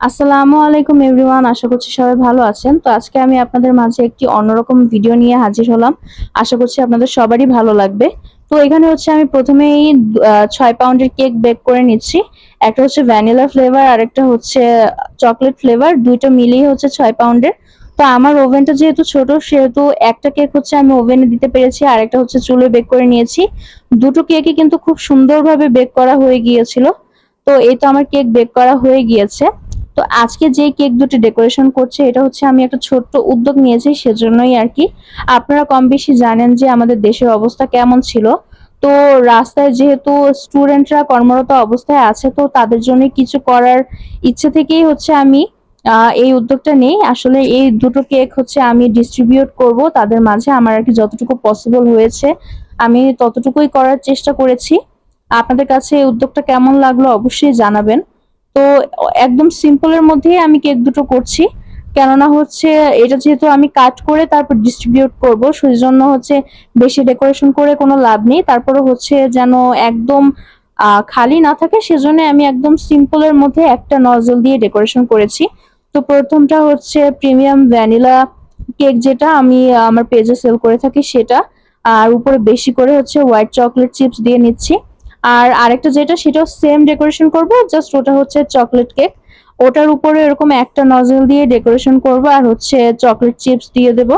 আসসালামু আলাইকুম এভরিওয়ান, আশা করছি সবাই ভালো আছেন। তো আজকে আমি আপনাদের মাঝে একটি অন্যরকম ভিডিও নিয়ে হাজির হলাম। আশা করছি আপনাদের সবারই ভালো লাগবে। তো এখানে হচ্ছে আমি প্রথমেই 6 পাউন্ডের কেক বেক করে নিচ্ছি। একটা হচ্ছে ভ্যানিলা ফ্লেভার আর একটা হচ্ছে চকলেট ফ্লেভার, দুইটা মিলিয়ে হচ্ছে 6 পাউন্ডের। তো আমার ওভেনটা যেহেতু ছোট সেহেতু একটা কেক হচ্ছে আমি ওভেনে দিতে পেরেছি আর একটা হচ্ছে চুলোয় বেক করে নিয়েছি। দুটো কেকই কিন্তু খুব সুন্দরভাবে বেক করা হয়ে গিয়েছিল। তো এই তো আমার কেক বেক করা হয়ে গিয়েছে। তো আজকে যে কেক দুটি ডেকোরেশন করছে এটা হচ্ছে আমি একটা ছোট্ট উদ্যোগ নিয়েছি সেজন্যই আর কি। আপনারা কম বেশি জানেন যে আমাদের দেশের অবস্থা কেমন ছিল। তো রাস্তায় যেহেতু স্টুডেন্টরা কর্মরত অবস্থায় আছে, তো তাদের জন্য কিছু করার ইচ্ছে থেকেই হচ্ছে আমি এই উদ্যোগটা নেই। আসলে এই দুটো কেক হচ্ছে আমি ডিস্ট্রিবিউট করব তাদের মাঝে, আমার আর কি যতটুকু পসিবল হয়েছে আমি ততটুকুই করার চেষ্টা করেছি। আপনাদের কাছে এই উদ্যোগটা কেমন লাগলো অবশ্যই জানাবেন। তো একদম সিম্পলের মধ্যেই আমি কেক দুটো করছি, কেননা হচ্ছে এটা যেহেতু আমি কাট করে তারপর ডিস্ট্রিবিউট করব সেজন্য হচ্ছে বেশি ডেকোরেশন করে কোনো লাভ নেই। তারপরে হচ্ছে যেন একদম খালি না থাকে সেজন্য আমি একদম সিম্পলের মধ্যে একটা নজল দিয়ে ডেকোরেশন করেছি। তো প্রথমটা হচ্ছে প্রিমিয়াম ভ্যানিলা কেক, যেটা আমি আমার পেজে সেল করে থাকি সেটা। আর উপরে বেশি করে হচ্ছে হোয়াইট চকলেট চিপস দিয়ে নিচ্ছি। আর আরেকটা যেটা সেটাও সেম ডেকোরেশন করব, জাস্ট ওটা হচ্ছে চকলেট কেক। ওটার উপরে এরকম একটা নজল দিয়ে ডেকোরেশন করব আর হচ্ছে চকলেট চিপস দিয়ে দেব।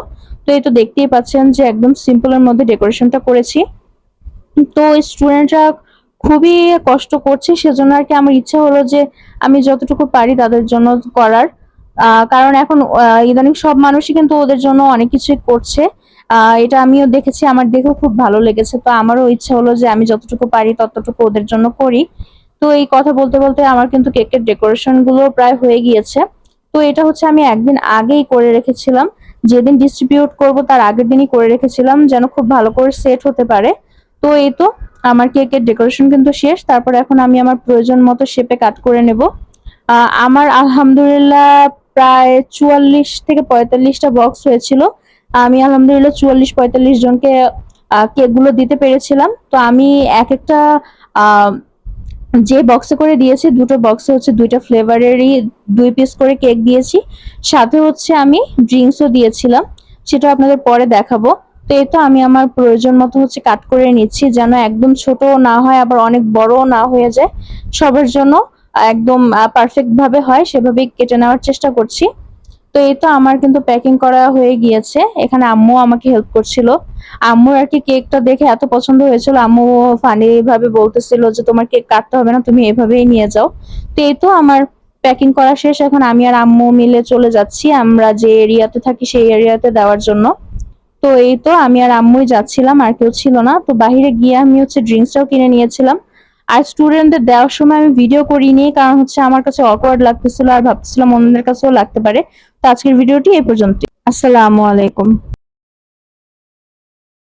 তো এই তো দেখতেই পাচ্ছেন যে একদম সিম্পলের মধ্যে ডেকোরেশনটা করেছি। তো স্টুডেন্টরা খুবই কষ্ট করছে সেজন্য আর কি আমার ইচ্ছা হলো যে আমি যতটুকু পারি তাদের জন্য করার। কারণ এখন ইদানিং সব মানুষই কিন্তু ওদের জন্য অনেক কিছুই করছে। এটা আমিও দেখেছি, আমার দেখেও খুব ভালো লেগেছে। তো আমারও ইচ্ছা হলো যে আমি যতটুকু পারি ততটুকু ওদের জন্য করি। তো এই কথা বলতে বলতে আমার কিন্তু কেকের ডেকোরেশন গুলো প্রায় হয়ে গিয়েছে। তো এটা হচ্ছে আমি একদিন আগেই করে রেখেছিলাম, যেদিন ডিস্ট্রিবিউট করব তার আগের দিনই করে রেখেছিলাম যেন খুব ভালো করে সেট হতে পারে। তো এই তো আমার কেকের ডেকোরেশন কিন্তু শেষ। তারপর এখন আমি আমার প্রয়োজন মতো শেপে কাট করে নেব। আমার আলহামদুলিল্লাহ প্রায় 44 থেকে 45টা বক্স হয়েছিল। আমি আলহামদুলিল্লাহ 44-45 জনকে কেক গুলো দিতে পেরেছিলাম। তো আমি এক একটা আহ যে বক্সে করে দিয়েছি, দুটো বক্সে হচ্ছে দুইটা ফ্লেভারেরই 2 পিস করে কেক দিয়েছি। সাথে হচ্ছে আমি ড্রিঙ্কসও দিয়েছিলাম, সেটা আপনাদের পরে দেখাবো। তো এই তো আমি আমার প্রয়োজন মতো হচ্ছে কাট করে নিচ্ছি যেন একদম ছোট না হয় আবার অনেক বড় না হয়ে যায়, সবার জন্য একদম পারফেক্ট ভাবে হয় সেভাবেই কেটে নেওয়ার চেষ্টা করছি। তো এই তো আমার কিন্তু প্যাকিং করা হয়ে গিয়েছে। এখানে আম্মু আমাকে হেল্প করছিল। আম্মুর আর কি কেকটা দেখে এত পছন্দ হয়েছিল, আম্মু ফানি ভাবে বলতেছিল যে তোমার কেক কাটতে হবে না, তুমি এভাবেই নিয়ে যাও। তো এই তো আমার প্যাকিং করা শেষ। এখন আমি আর আম্মু মিলে চলে যাচ্ছি আমরা যে এরিয়াতে থাকি সেই এরিয়াতে দেওয়ার জন্য। তো এই তো আমি আর আম্মুই যাচ্ছিলাম, আর কেউ ছিল না। তো বাহিরে গিয়ে আমি হচ্ছে ড্রিঙ্কসটাও কিনে নিয়েছিলাম। আর স্টুডেন্টদের দেওয়ার সময় আমি ভিডিও করিনি, কারণ হচ্ছে আমার কাছে অকওয়ার্ড লাগতেছিল আর ভাবতেছিলাম অন্যদের কাছেও লাগতে পারে। তো আজকের ভিডিওটি এই পর্যন্ত। আসসালামু আলাইকুম।